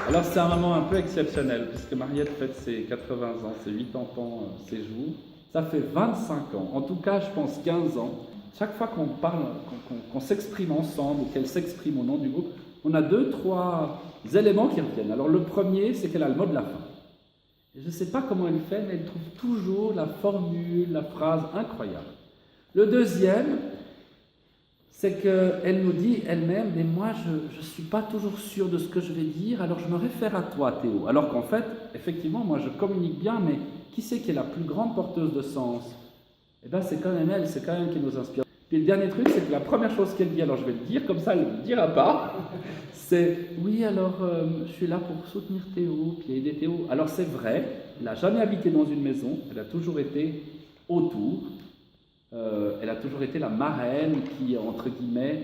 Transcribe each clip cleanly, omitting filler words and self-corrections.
Alors c'est un moment un peu exceptionnel, puisque Mariette fête ses 80 ans, ses 80 ans, ses jours. Ça fait 25 ans, en tout cas je pense 15 ans. Chaque fois qu'on parle, qu'on s'exprime ensemble, ou qu'elle s'exprime au nom du groupe, on a 2, 3 éléments qui reviennent. Alors le premier, c'est qu'elle a le mot de la fin. Je ne sais pas comment elle fait, mais elle trouve toujours la formule, la phrase incroyable. Le deuxième, c'est qu'elle nous dit elle-même, mais moi je ne suis pas toujours sûre de ce que je vais dire, alors je me réfère à toi Théo. Alors qu'en fait, effectivement, moi je communique bien, mais qui c'est qui est la plus grande porteuse de sens? Eh bien c'est quand même elle, c'est quand même elle qui nous inspire. Puis le dernier truc, c'est que la première chose qu'elle dit, alors je vais le dire, comme ça elle ne le dira pas, c'est oui alors je suis là pour soutenir Théo, puis aider Théo. Alors c'est vrai, elle n'a jamais habité dans une maison, elle a toujours été autour. Elle a toujours été la marraine qui, entre guillemets,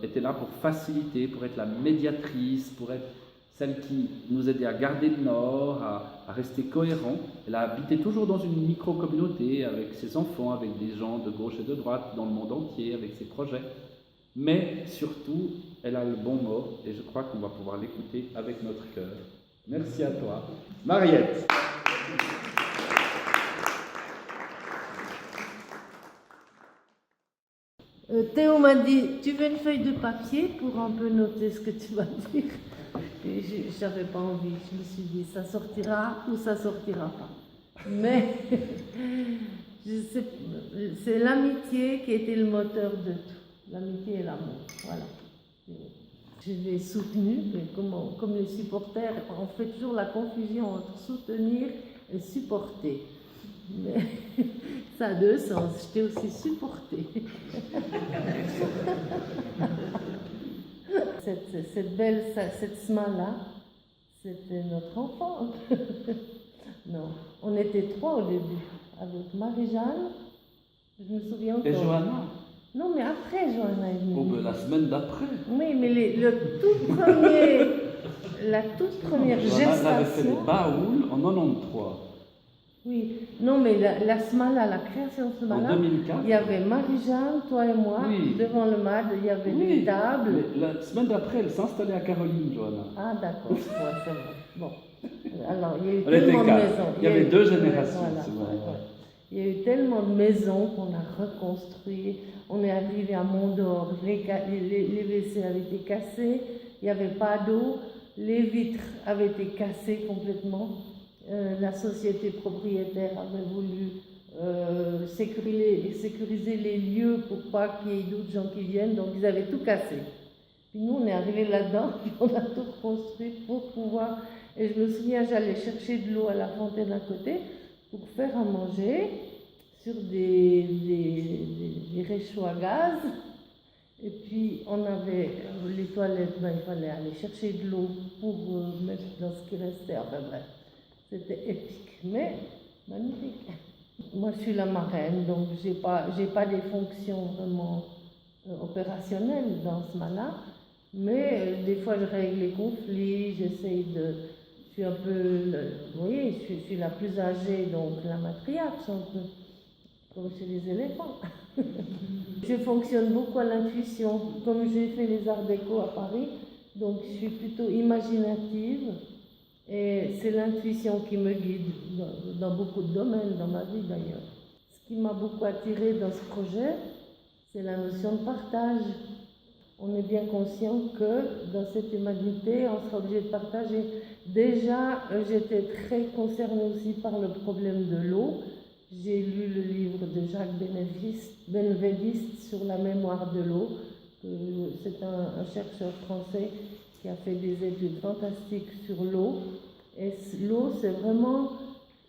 était là pour faciliter, pour être la médiatrice, pour être celle qui nous aidait à garder le nord, à rester cohérent. Elle a habité toujours dans une micro-communauté avec ses enfants, avec des gens de gauche et de droite dans le monde entier, avec ses projets. Mais surtout, elle a le bon mot et je crois qu'on va pouvoir l'écouter avec notre cœur. Merci à toi. Mariette. Théo m'a dit, tu veux une feuille de papier pour un peu noter ce que tu vas dire? Et je n'avais pas envie, je me suis dit, ça sortira ou ça sortira pas. Mais c'est l'amitié qui était le moteur de tout. L'amitié et l'amour, voilà. Je l'ai soutenu, mais comme les supporters, on fait toujours la confusion entre soutenir et supporter. Mais ça a deux sens, je t'ai aussi supporté. Cette SMA-là, c'était notre enfant. Non, on était 3 au début, avec Marie-Jeanne, je me souviens encore. Et Johanna? Non, mais après Johanna est venue. Oh, ben la semaine d'après. Oui, mais la toute première Johanna gestation. avait fait les Baouls en 93. Oui, non, mais la SMALA, la création de SMALA, En 2004. il y avait Marie-Jeanne, toi et moi, Oui. devant le MAD, il y avait Oui, des tables. mais la semaine d'après, elle s'installait à Caroline, Johanna. Ah, d'accord, ouais, c'est vrai. Bon, alors il y a eu On tellement était de 4. maisons. Il y avait 2 générations. Voilà, C'est vrai. ouais. Il y a eu tellement de maisons qu'on a reconstruit. On est arrivé à Mont-d'Or, les WC avaient été cassés, il n'y avait pas d'eau, les vitres avaient été cassées complètement. La société propriétaire avait voulu sécuriser les lieux pour pas qu'il y ait d'autres gens qui viennent, donc ils avaient tout cassé. Puis nous, on est arrivés là-dedans, puis on a tout reconstruit pour pouvoir... Et je me souviens, j'allais chercher de l'eau à la fontaine à côté pour faire à manger sur des réchauds à gaz. Et puis on avait les toilettes, il fallait aller chercher de l'eau pour mettre dans ce qui restait. Enfin bref, c'était épique, mais magnifique. Moi je suis la marraine, donc j'ai pas des fonctions vraiment opérationnelles dans ce mal-là, mais des fois je règle les conflits, je suis un peu, vous voyez, je suis la plus âgée, donc la matriarche un peu, comme chez les éléphants. Je fonctionne beaucoup à l'intuition, comme j'ai fait les arts déco à Paris, donc je suis plutôt imaginative et c'est l'intuition qui me guide dans beaucoup de domaines, dans ma vie d'ailleurs. Ce qui m'a beaucoup attirée dans ce projet, c'est la notion de partage. On est bien conscient que dans cette humanité, on sera obligé de partager. Déjà, j'étais très concernée aussi par le problème de l'eau. J'ai lu le livre de Jacques Benveniste sur la mémoire de l'eau. C'est un chercheur français qui a fait des études fantastiques sur l'eau. Et l'eau, c'est vraiment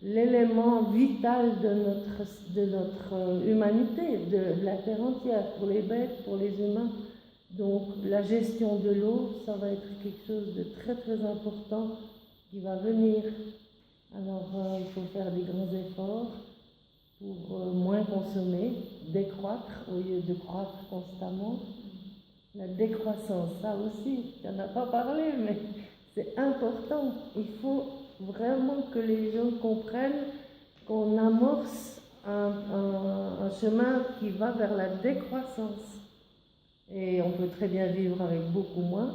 l'élément vital de notre humanité, de la terre entière, pour les bêtes, pour les humains. Donc la gestion de l'eau, ça va être quelque chose de très très important qui va venir. Alors il faut faire des grands efforts pour moins consommer, décroître au lieu de croître constamment. La décroissance, ça aussi, tu n'en as pas parlé, mais c'est important. Il faut vraiment que les gens comprennent qu'on amorce un chemin qui va vers la décroissance. Et on peut très bien vivre avec beaucoup moins,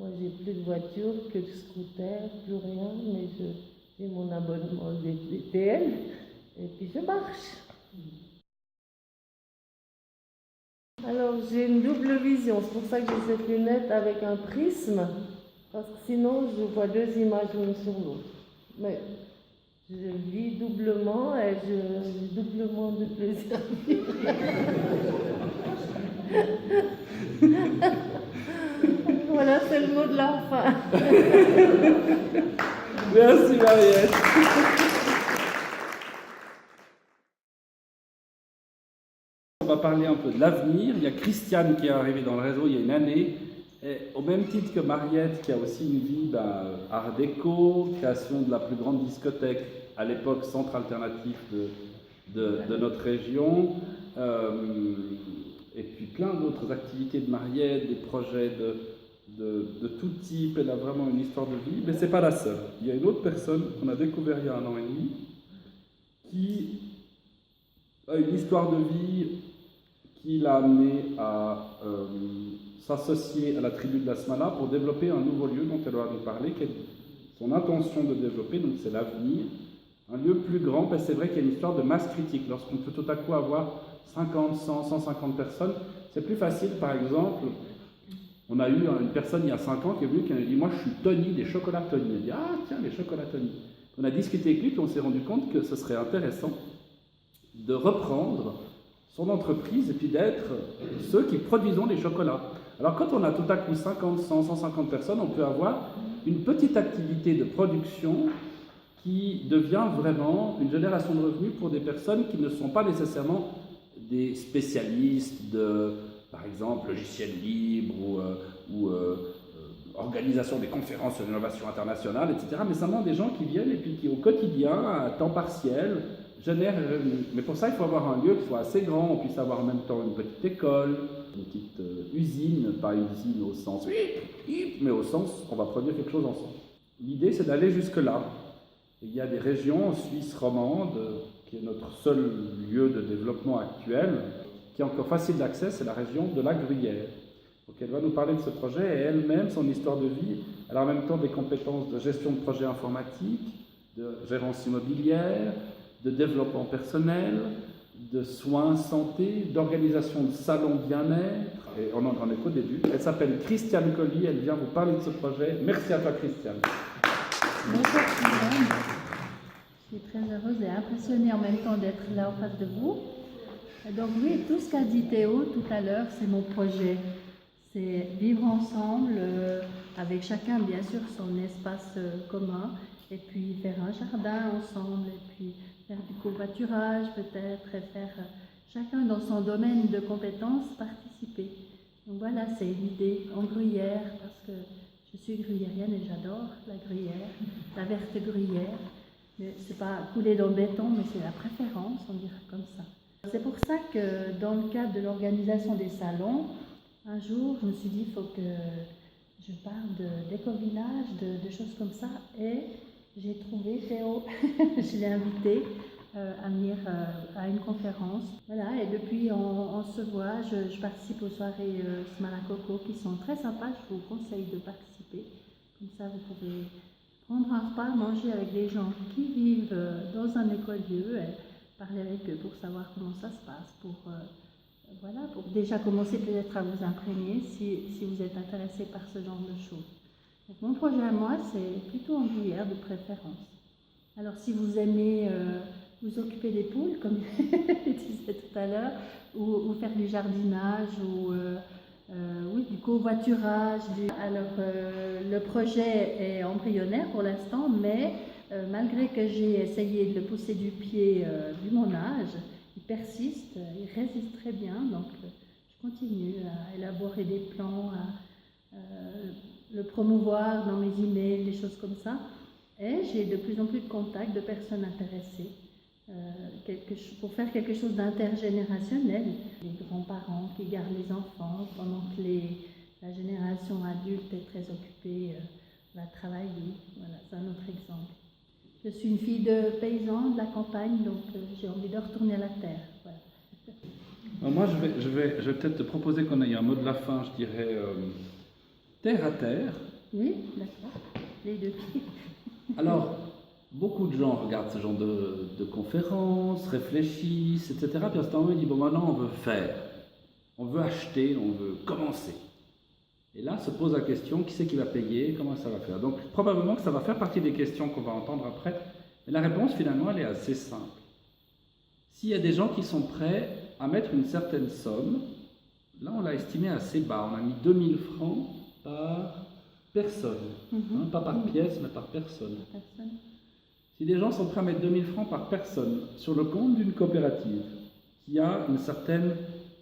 Moi, j'ai plus de voiture, que de scooter, plus rien, mais j'ai mon abonnement DTL et puis je marche. Alors, j'ai une double vision, c'est pour ça que j'ai cette lunette avec un prisme, parce que sinon, je vois deux images l'une sur l'autre. Mais je vis doublement et j'ai doublement de plaisir à vivre. Voilà, c'est le mot de la fin. Merci Mariette. On va parler un peu de l'avenir. Il y a Christiane qui est arrivée dans le réseau il y a une année. Et au même titre que Mariette, qui a aussi une vie art déco, création de la plus grande discothèque à l'époque, centre alternatif de notre région, et puis plein d'autres activités de Mariette, des projets de tout type. Elle a vraiment une histoire de vie, mais ce n'est pas la seule. Il y a une autre personne qu'on a découvert il y a 1 an et demi, qui a une histoire de vie qui l'a amené à s'associer à la tribu de la Smala pour développer un nouveau lieu dont elle va nous parler, qui est son intention de développer, donc c'est l'avenir. Un lieu plus grand, parce que c'est vrai qu'il y a une histoire de masse critique. Lorsqu'on peut tout à coup avoir 50, 100, 150 personnes, c'est plus facile. Par exemple, on a eu une personne il y a 5 ans qui est venue qui m'a dit « Moi, je suis Tony des chocolats Tony ». Elle a dit « Ah, tiens, les chocolats Tony ». On a discuté avec lui, puis on s'est rendu compte que ce serait intéressant de reprendre son entreprise et puis d'être ceux qui produisons les chocolats. Alors quand on a tout à coup 50, 100, 150 personnes, on peut avoir une petite activité de production qui devient vraiment une génération de revenus pour des personnes qui ne sont pas nécessairement des spécialistes de, par exemple, logiciels libres ou organisation des conférences sur l'innovation internationale, etc. Mais simplement des gens qui viennent et puis qui, au quotidien, à temps partiel, génèrent un revenu. Mais pour ça, il faut avoir un lieu qui soit assez grand, on puisse avoir en même temps une petite école, une petite usine, pas une usine au sens mais au sens on va produire quelque chose ensemble. L'idée, c'est d'aller jusque-là. Il y a des régions en Suisse romande, qui est notre seul lieu de développement actuel, qui est encore facile d'accès, c'est la région de la Gruyère. Donc elle va nous parler de ce projet et elle-même, son histoire de vie, elle a en même temps des compétences de gestion de projets informatiques, de gérance immobilière, de développement personnel, de soins santé, d'organisation de salons bien-être, et on en est qu'au début. Elle s'appelle Christiane Colli, elle vient vous parler de ce projet. Merci à toi Christiane. Bonjour tout le monde. Je suis très heureuse et impressionnée en même temps d'être là en face de vous. Donc oui, tout ce qu'a dit Théo tout à l'heure, c'est mon projet. C'est vivre ensemble, avec chacun bien sûr son espace commun, et puis faire un jardin ensemble, et puis faire du covoiturage peut-être, et faire chacun dans son domaine de compétences participer. Donc voilà, c'est l'idée en gruyère, parce que je suis gruyérienne et j'adore la gruyère, la verte gruyère. Mais c'est pas coulé dans le béton, mais c'est la préférence, on dirait comme ça. C'est pour ça que dans le cadre de l'organisation des salons, un jour, je me suis dit, il faut que je parle d'éco-village, de choses comme ça, et j'ai trouvé Théo, je l'ai invité à venir à une conférence. Voilà, et depuis on se voit, je participe aux soirées Smala Coco qui sont très sympas, je vous conseille de participer. Comme ça, vous pouvez prendre un repas, manger avec des gens qui vivent dans un écolieu et parler avec eux pour savoir comment ça se passe, voilà, pour déjà commencer peut-être à vous imprégner si vous êtes intéressé par ce genre de choses. Donc, mon projet à moi, c'est plutôt en gruyère de préférence. Alors si vous aimez vous occuper des poules, comme je disais tout à l'heure, ou faire du jardinage, ou oui, du covoiturage. Alors le projet est embryonnaire pour l'instant, mais malgré que j'ai essayé de le pousser du pied vu mon âge, il persiste, il résiste très bien, donc je continue à élaborer des plans, à le promouvoir dans mes emails, des choses comme ça. Et j'ai de plus en plus de contacts de personnes intéressées pour faire quelque chose d'intergénérationnel. Les grands-parents qui gardent les enfants pendant que la génération adulte est très occupée, va travailler. Voilà, c'est un autre exemple. Je suis une fille de paysan de la campagne, donc j'ai envie de retourner à la terre. Voilà. Alors moi, je vais peut-être te proposer qu'on ait un mot de la fin, je dirais terre à terre. Oui, d'accord. Les deux pieds. Alors, beaucoup de gens regardent ce genre de conférences, réfléchissent, etc. Puis à ce moment-là, ils disent, bon, maintenant, on veut faire, on veut acheter, on veut commencer. Et là se pose la question, qui c'est qui va payer, comment ça va faire? Donc, probablement que ça va faire partie des questions qu'on va entendre après. Mais la réponse, finalement, elle est assez simple. S'il y a des gens qui sont prêts à mettre une certaine somme, là, on l'a estimé assez bas. On a mis 2000 francs par personne. Hein, pas par pièce, mais par personne. Personne. Si les gens sont prêts à mettre 2000 francs par personne sur le compte d'une coopérative qui a une certaine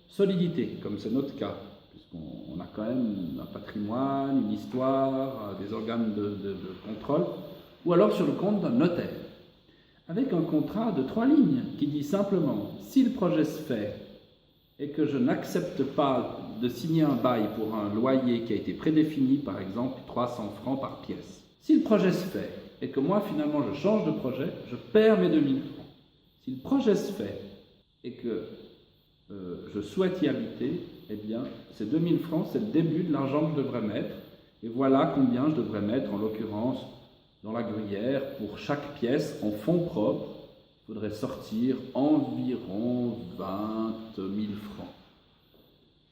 solidité, comme c'est notre cas, puisqu'on a quand même un patrimoine, une histoire, des organes de contrôle, ou alors sur le compte d'un notaire, avec un contrat de 3 lignes qui dit simplement, si le projet se fait et que je n'accepte pas de signer un bail pour un loyer qui a été prédéfini, par exemple 300 francs par pièce. Si le projet se fait et que moi finalement je change de projet, je perds mes 2000 francs. Si le projet se fait et que je souhaite y habiter, eh bien ces 2000 francs c'est le début de l'argent que je devrais mettre, et voilà combien je devrais mettre en l'occurrence dans la gruyère pour chaque pièce en fonds propres. Il faudrait sortir environ 20 000 francs.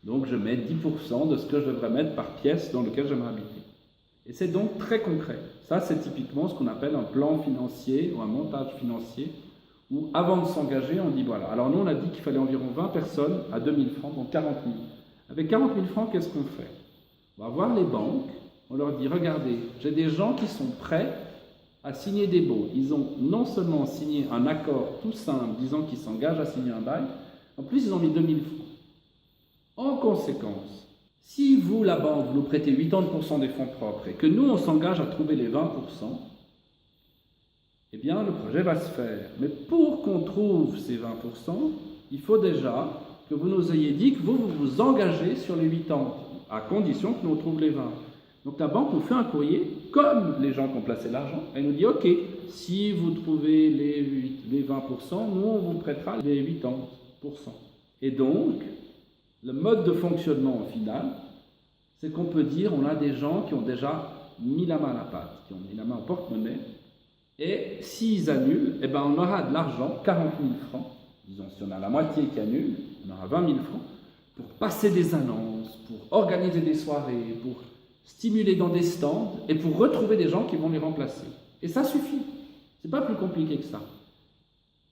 Donc je mets 10% de ce que je devrais mettre par pièce dans lequel j'aimerais habiter. Et c'est donc très concret. Ça, c'est typiquement ce qu'on appelle un plan financier ou un montage financier, où avant de s'engager, on dit voilà. Alors nous, on a dit qu'il fallait environ 20 personnes à 2000 francs, donc 40 000. Avec 40 000 francs, qu'est-ce qu'on fait? On va voir les banques, on leur dit regardez, j'ai des gens qui sont prêts à signer des baux. Ils ont non seulement signé un accord tout simple disant qu'ils s'engagent à signer un bail, en plus ils ont mis 2000 francs. En conséquence, si vous, la banque, vous nous prêtez 80% des fonds propres et que nous, on s'engage à trouver les 20%, eh bien le projet va se faire. Mais pour qu'on trouve ces 20%, il faut déjà que vous nous ayez dit que vous vous engagez sur les 8 ans, à condition que nous trouvions les 20. Donc la banque nous fait un courrier, comme les gens qui ont placé l'argent, elle nous dit « Ok, si vous trouvez les 20%, nous on vous prêtera les 80%. » Et donc, le mode de fonctionnement au final, c'est qu'on peut dire on a des gens qui ont déjà mis la main à la pâte, qui ont mis la main au porte-monnaie, et s'ils annulent, eh ben on aura de l'argent, 40 000 francs, disons si on a la moitié qui annule, on aura 20 000 francs, pour passer des annonces, pour organiser des soirées, pour stimuler dans des stands et pour retrouver des gens qui vont les remplacer. Et ça suffit. C'est pas plus compliqué que ça.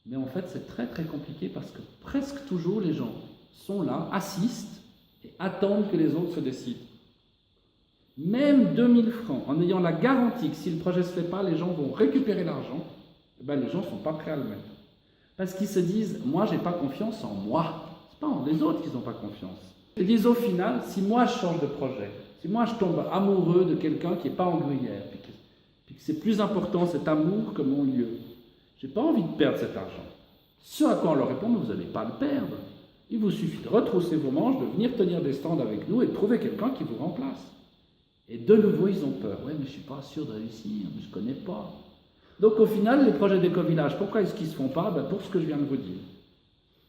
Mais en fait, c'est très très compliqué parce que presque toujours les gens sont là, assistent et attendent que les autres se décident. Même 2000 francs, en ayant la garantie que si le projet ne se fait pas, les gens vont récupérer l'argent, eh ben les gens ne sont pas prêts à le mettre. Parce qu'ils se disent, moi, j'ai pas confiance en moi. C'est pas en les autres qu'ils n'ont pas confiance. Ils disent au final, si moi je change de projet, si moi je tombe amoureux de quelqu'un qui n'est pas en gruyère, puis que c'est plus important cet amour que mon lieu, j'ai pas envie de perdre cet argent. Ce à quoi on leur répond, vous n'allez pas le perdre. Il vous suffit de retrousser vos manches, de venir tenir des stands avec nous et de trouver quelqu'un qui vous remplace. Et de nouveau, ils ont peur. Ouais, mais je ne suis pas sûr de réussir, mais je ne connais pas. Donc au final, les projets d'éco-village, pourquoi est-ce qu'ils ne se font pas? Pour ce que je viens de vous dire.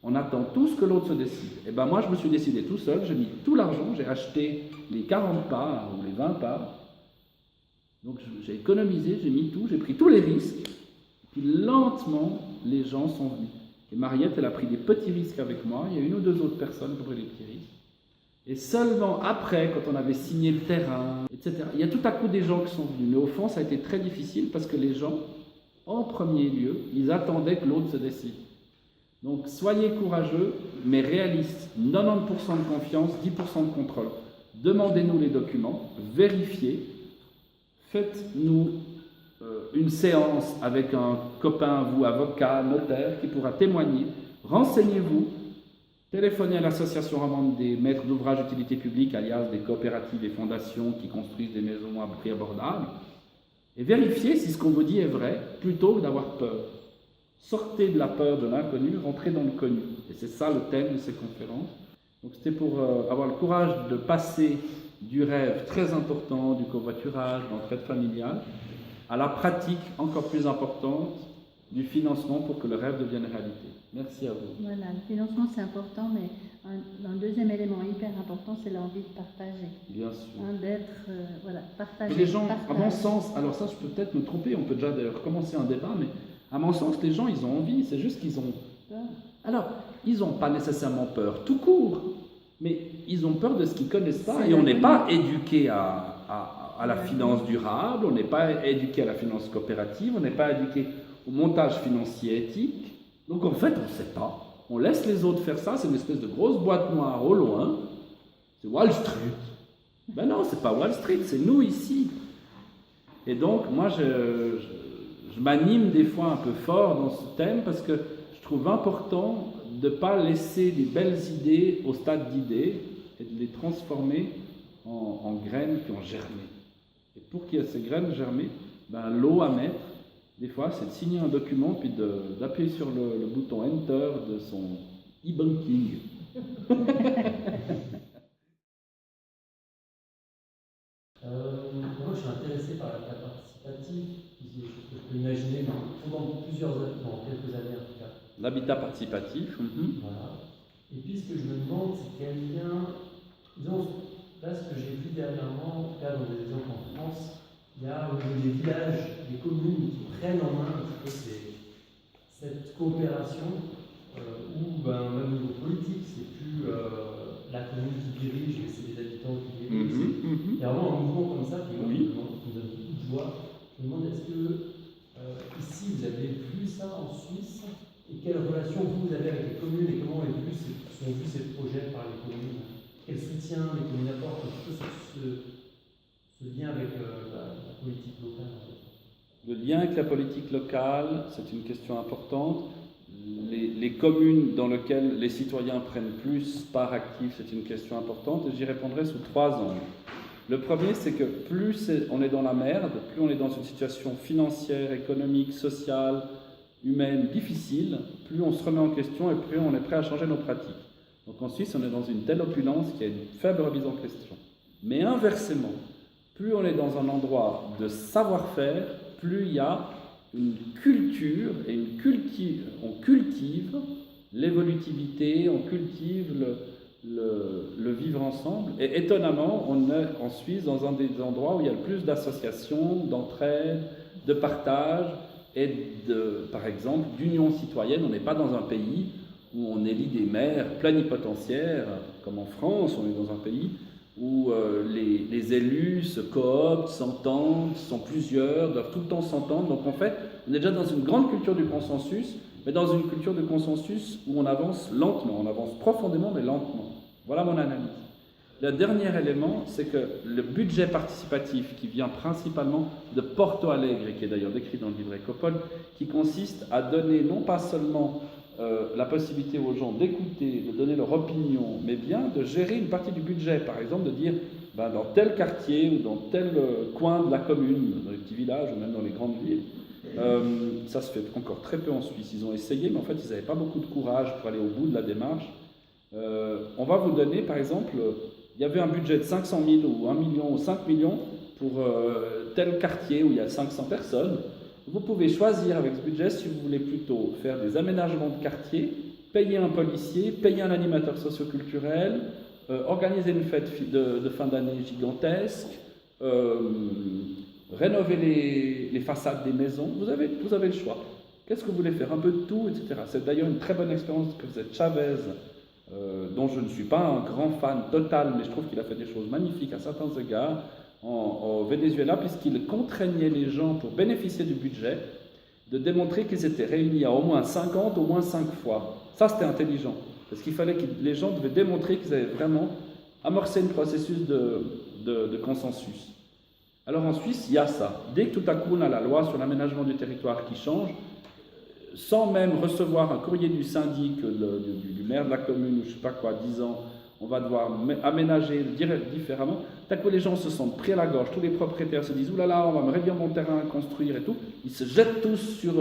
On attend tous que l'autre se décide. Et ben moi, je me suis décidé tout seul, j'ai mis tout l'argent, j'ai acheté les 40 parts ou les 20 parts. Donc j'ai économisé, j'ai mis tout, j'ai pris tous les risques. Puis lentement, les gens sont venus. Et Mariette, elle a pris des petits risques avec moi. Il y a une ou deux autres personnes qui ont pris des petits risques. Et seulement après, quand on avait signé le terrain, etc., il y a tout à coup des gens qui sont venus. Mais au fond, ça a été très difficile parce que les gens, en premier lieu, ils attendaient que l'autre se décide. Donc, soyez courageux, mais réalistes. 90% de confiance, 10% de contrôle. Demandez-nous les documents, vérifiez, faites-nous une séance avec un copain, vous, avocat, notaire, qui pourra témoigner. Renseignez-vous, téléphonez à l'association romande des maîtres d'ouvrage d'utilité publique, alias des coopératives et fondations qui construisent des maisons à prix abordable, et vérifiez si ce qu'on vous dit est vrai, plutôt que d'avoir peur. Sortez de la peur de l'inconnu, rentrez dans le connu. Et c'est ça le thème de ces conférences. Donc c'était pour avoir le courage de passer du rêve très important du covoiturage, d'entraide familiale, à la pratique encore plus importante du financement pour que le rêve devienne réalité. Merci à vous. Voilà, le financement c'est important, mais un deuxième élément hyper important, c'est l'envie de partager. Bien sûr. D'être, voilà, partager. Et les gens, à mon partage. sens, alors ça je peux peut-être me tromper, on peut déjà d'ailleurs commencer un débat, mais à mon sens, les gens, ils ont envie, c'est juste qu'ils ont... Alors, ils n'ont pas nécessairement peur, tout court, mais ils ont peur de ce qu'ils ne connaissent pas, C'est et on n'est l'inconnu. pas éduqué à la finance durable, on n'est pas éduqué à la finance coopérative, on n'est pas éduqué au montage financier éthique, donc en fait, on ne sait pas. On laisse les autres faire ça, c'est une espèce de grosse boîte noire au loin, c'est Wall Street. Ben non, c'est pas Wall Street, c'est nous ici. Et donc, moi, je m'anime des fois un peu fort dans ce thème parce que je trouve important de ne pas laisser les belles idées au stade d'idées et de les transformer en graines qui ont germé. Et pour qu'il y ait ces graines germées, ben, l'eau à mettre, des fois, c'est de signer un document puis d'appuyer sur le bouton Enter de son e-banking. Moi, je suis intéressé par l'habitat participatif, qui est quelque chose que je peux imaginer dans quelques années en tout cas. L'habitat participatif. Voilà. Et puis, ce que je me demande, c'est quel lien, disons, là, ce que j'ai vu dernièrement, en tout cas dans des exemples en France, il y a au niveau des villages, des communes qui prennent en main un petit peu cette coopération, où même au niveau politique, c'est plus la commune qui dirige, mais c'est les habitants qui dirigent. Il y a vraiment un mouvement comme ça qui me donne beaucoup de joie. Je me demande, est-ce que ici vous avez vu ça en Suisse, et quelle relation vous avez avec les communes et comment sont vus ces projets par les communes? Quel soutien les communes apportent un peu sur ce lien avec la politique locale? Le lien avec la politique locale, c'est une question importante. Les communes dans lesquelles les citoyens prennent plus part active, c'est une question importante, et j'y répondrai sous 3 angles. Le premier, c'est que plus on est dans la merde, plus on est dans une situation financière, économique, sociale, humaine difficile, plus on se remet en question et plus on est prêt à changer nos pratiques. Donc en Suisse, on est dans une telle opulence qu'il y a une faible remise en question. Mais inversement, plus on est dans un endroit de savoir-faire, plus il y a une culture et on cultive l'évolutivité, on cultive le vivre ensemble. Et étonnamment, on est en Suisse dans un des endroits où il y a le plus d'associations, d'entraide, de partage et par exemple, d'union citoyenne. On n'est pas dans un pays où on élit des maires plénipotentiaires, comme en France, on est dans un pays où les élus se cooptent, s'entendent, sont plusieurs, doivent tout le temps s'entendre. Donc en fait, on est déjà dans une grande culture du consensus, mais dans une culture de consensus où on avance lentement, on avance profondément mais lentement. Voilà mon analyse. Le dernier élément, c'est que le budget participatif qui vient principalement de Porto Alegre, qui est d'ailleurs décrit dans le livre Écopole, qui consiste à donner non pas seulement la possibilité aux gens d'écouter, de donner leur opinion, mais bien de gérer une partie du budget. Par exemple, de dire, dans tel quartier ou dans tel coin de la commune, dans les petits villages ou même dans les grandes villes, ça se fait encore très peu en Suisse. Ils ont essayé, mais en fait, ils n'avaient pas beaucoup de courage pour aller au bout de la démarche. On va vous donner, par exemple, il y avait un budget de 500 000 ou 1 million ou 5 millions pour tel quartier où il y a 500 personnes. Vous pouvez choisir avec ce budget si vous voulez plutôt faire des aménagements de quartier, payer un policier, payer un animateur socioculturel, organiser une fête de fin d'année gigantesque, rénover les façades des maisons. Vous avez le choix. Qu'est-ce que vous voulez faire? Un peu de tout, etc. C'est d'ailleurs une très bonne expérience que faisait Chavez, dont je ne suis pas un grand fan total, mais je trouve qu'il a fait des choses magnifiques à certains égards, au Venezuela, puisqu'il contraignait les gens, pour bénéficier du budget, de démontrer qu'ils étaient réunis à au moins 50, au moins 5 fois. Ça, c'était intelligent, parce qu'il fallait que les gens devaient démontrer qu'ils avaient vraiment amorcé un processus de consensus. Alors en Suisse, il y a ça. Dès que tout à coup on a la loi sur l'aménagement du territoire qui change, sans même recevoir un courrier du syndic, du maire de la commune, ou je ne sais pas quoi, disant on va devoir aménager, dire différemment, tout à coup les gens se sentent pris à la gorge, tous les propriétaires se disent « oulala, on va me réduire mon terrain à construire et tout », ils se jettent tous sur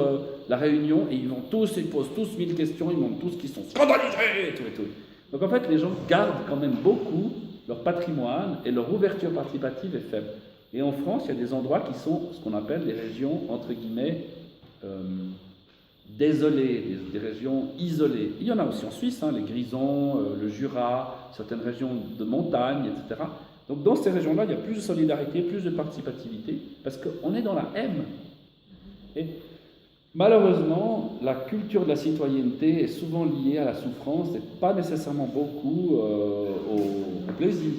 la réunion et ils posent tous 1000 questions, ils montrent tous qu'ils sont scandalisés et tout et tout. Donc en fait les gens gardent quand même beaucoup leur patrimoine et leur ouverture participative est faible. Et en France, il y a des endroits qui sont ce qu'on appelle les régions, entre guillemets, désolées, des régions isolées. Il y en a aussi en Suisse, hein, les Grisons, le Jura, certaines régions de montagne, etc. Donc dans ces régions-là, il y a plus de solidarité, plus de participativité, parce qu'on est dans la M. Et malheureusement, la culture de la citoyenneté est souvent liée à la souffrance et pas nécessairement beaucoup au plaisir.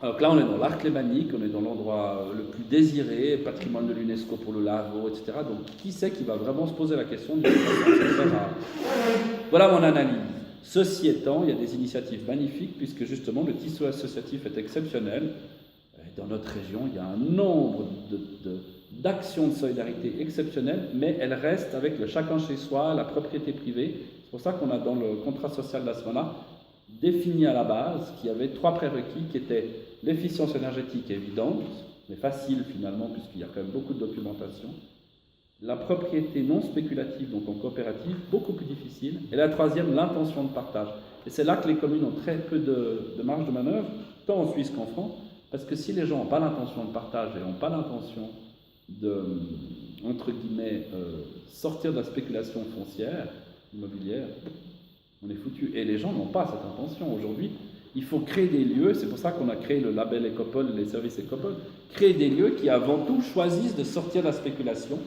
Alors que là, on est dans l'arc lémanique, on est dans l'endroit le plus désiré, patrimoine de l'UNESCO pour le Lavaux, etc. Donc, qui c'est qui va vraiment se poser la question de Voilà mon analyse. Ceci étant, il y a des initiatives magnifiques, puisque justement, le tissu associatif est exceptionnel. Et dans notre région, il y a un nombre d'actions de solidarité exceptionnelles, mais elles restent avec le chacun chez soi, la propriété privée. C'est pour ça qu'on a dans le contrat social d'Asmona défini à la base qu'il y avait 3 prérequis qui étaient l'efficience énergétique évidente, mais facile finalement puisqu'il y a quand même beaucoup de documentation, la propriété non spéculative, donc en coopérative, beaucoup plus difficile, et la troisième, l'intention de partage. Et c'est là que les communes ont très peu de marge de manœuvre, tant en Suisse qu'en France, parce que si les gens n'ont pas l'intention de partage et n'ont pas l'intention de, entre guillemets, sortir de la spéculation foncière, immobilière, on est foutu. Et les gens n'ont pas cette intention. Aujourd'hui, il faut créer des lieux, c'est pour ça qu'on a créé le label Écopole, les services Écopole, créer des lieux qui avant tout choisissent de sortir de la spéculation,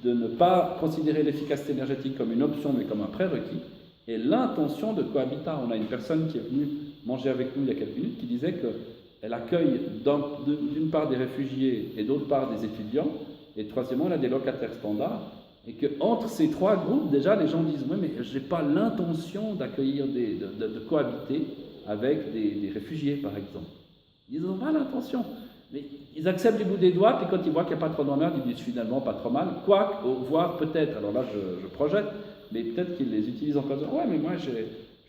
de ne pas considérer l'efficacité énergétique comme une option mais comme un prérequis, et l'intention de cohabitat. On a une personne qui est venue manger avec nous il y a quelques minutes qui disait qu'elle accueille d'une part des réfugiés et d'autre part des étudiants, et troisièmement elle a des locataires standards, et qu'entre ces 3 groupes, déjà les gens disent « oui mais je n'ai pas l'intention d'accueillir, de cohabiter avec des réfugiés par exemple ». Ils n'ont pas l'intention. Mais ils acceptent du bout des doigts, puis quand ils voient qu'il n'y a pas trop d'emmerde, ils disent finalement pas trop mal, voire peut-être, alors là je projette, mais peut-être qu'ils les utilisent encore. Ouais, mais moi je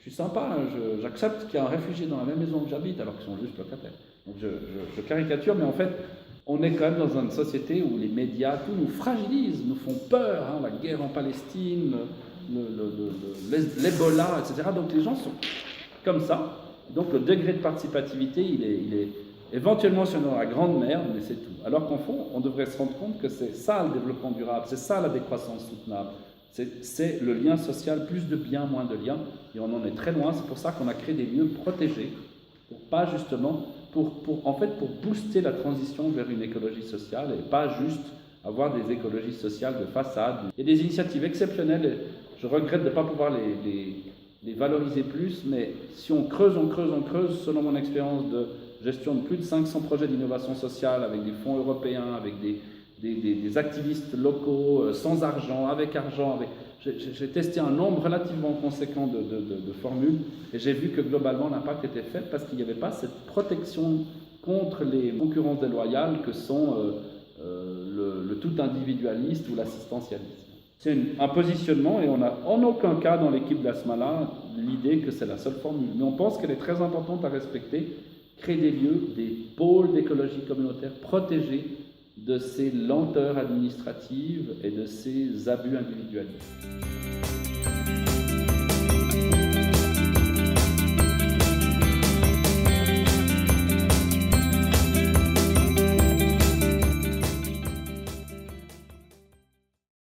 suis sympa, hein, j'accepte qu'il y a un réfugié dans la même maison que j'habite, alors qu'ils sont juste locataires. Donc je caricature, mais en fait, on est quand même dans une société où les médias, tout nous fragilisent, nous font peur, hein, la guerre en Palestine, l'Ebola, etc. Donc les gens sont comme ça. Donc le degré de participativité, il est éventuellement sur la grande merde, mais c'est tout. Alors qu'en fond, on devrait se rendre compte que c'est ça le développement durable, c'est ça la décroissance soutenable. C'est le lien social, plus de biens, moins de liens, et on en est très loin. C'est pour ça qu'on a créé des lieux protégés, pour pas justement, pour booster la transition vers une écologie sociale, et pas juste avoir des écologies sociales de façade. Il y a des initiatives exceptionnelles, et je regrette de ne pas pouvoir les valoriser plus, mais si on creuse, selon mon expérience de gestion de plus de 500 projets d'innovation sociale avec des fonds européens, avec des activistes locaux, sans argent, avec argent. J'ai testé un nombre relativement conséquent de formules et j'ai vu que globalement l'impact était fait parce qu'il n'y avait pas cette protection contre les concurrences déloyales que sont le tout individualiste ou l'assistentialisme. C'est un positionnement et on n'a en aucun cas dans l'équipe d'Asmala l'idée que c'est la seule formule. Mais on pense qu'elle est très importante à respecter, créer des lieux, des pôles d'écologie communautaire protégés de ces lenteurs administratives et de ces abus individualistes.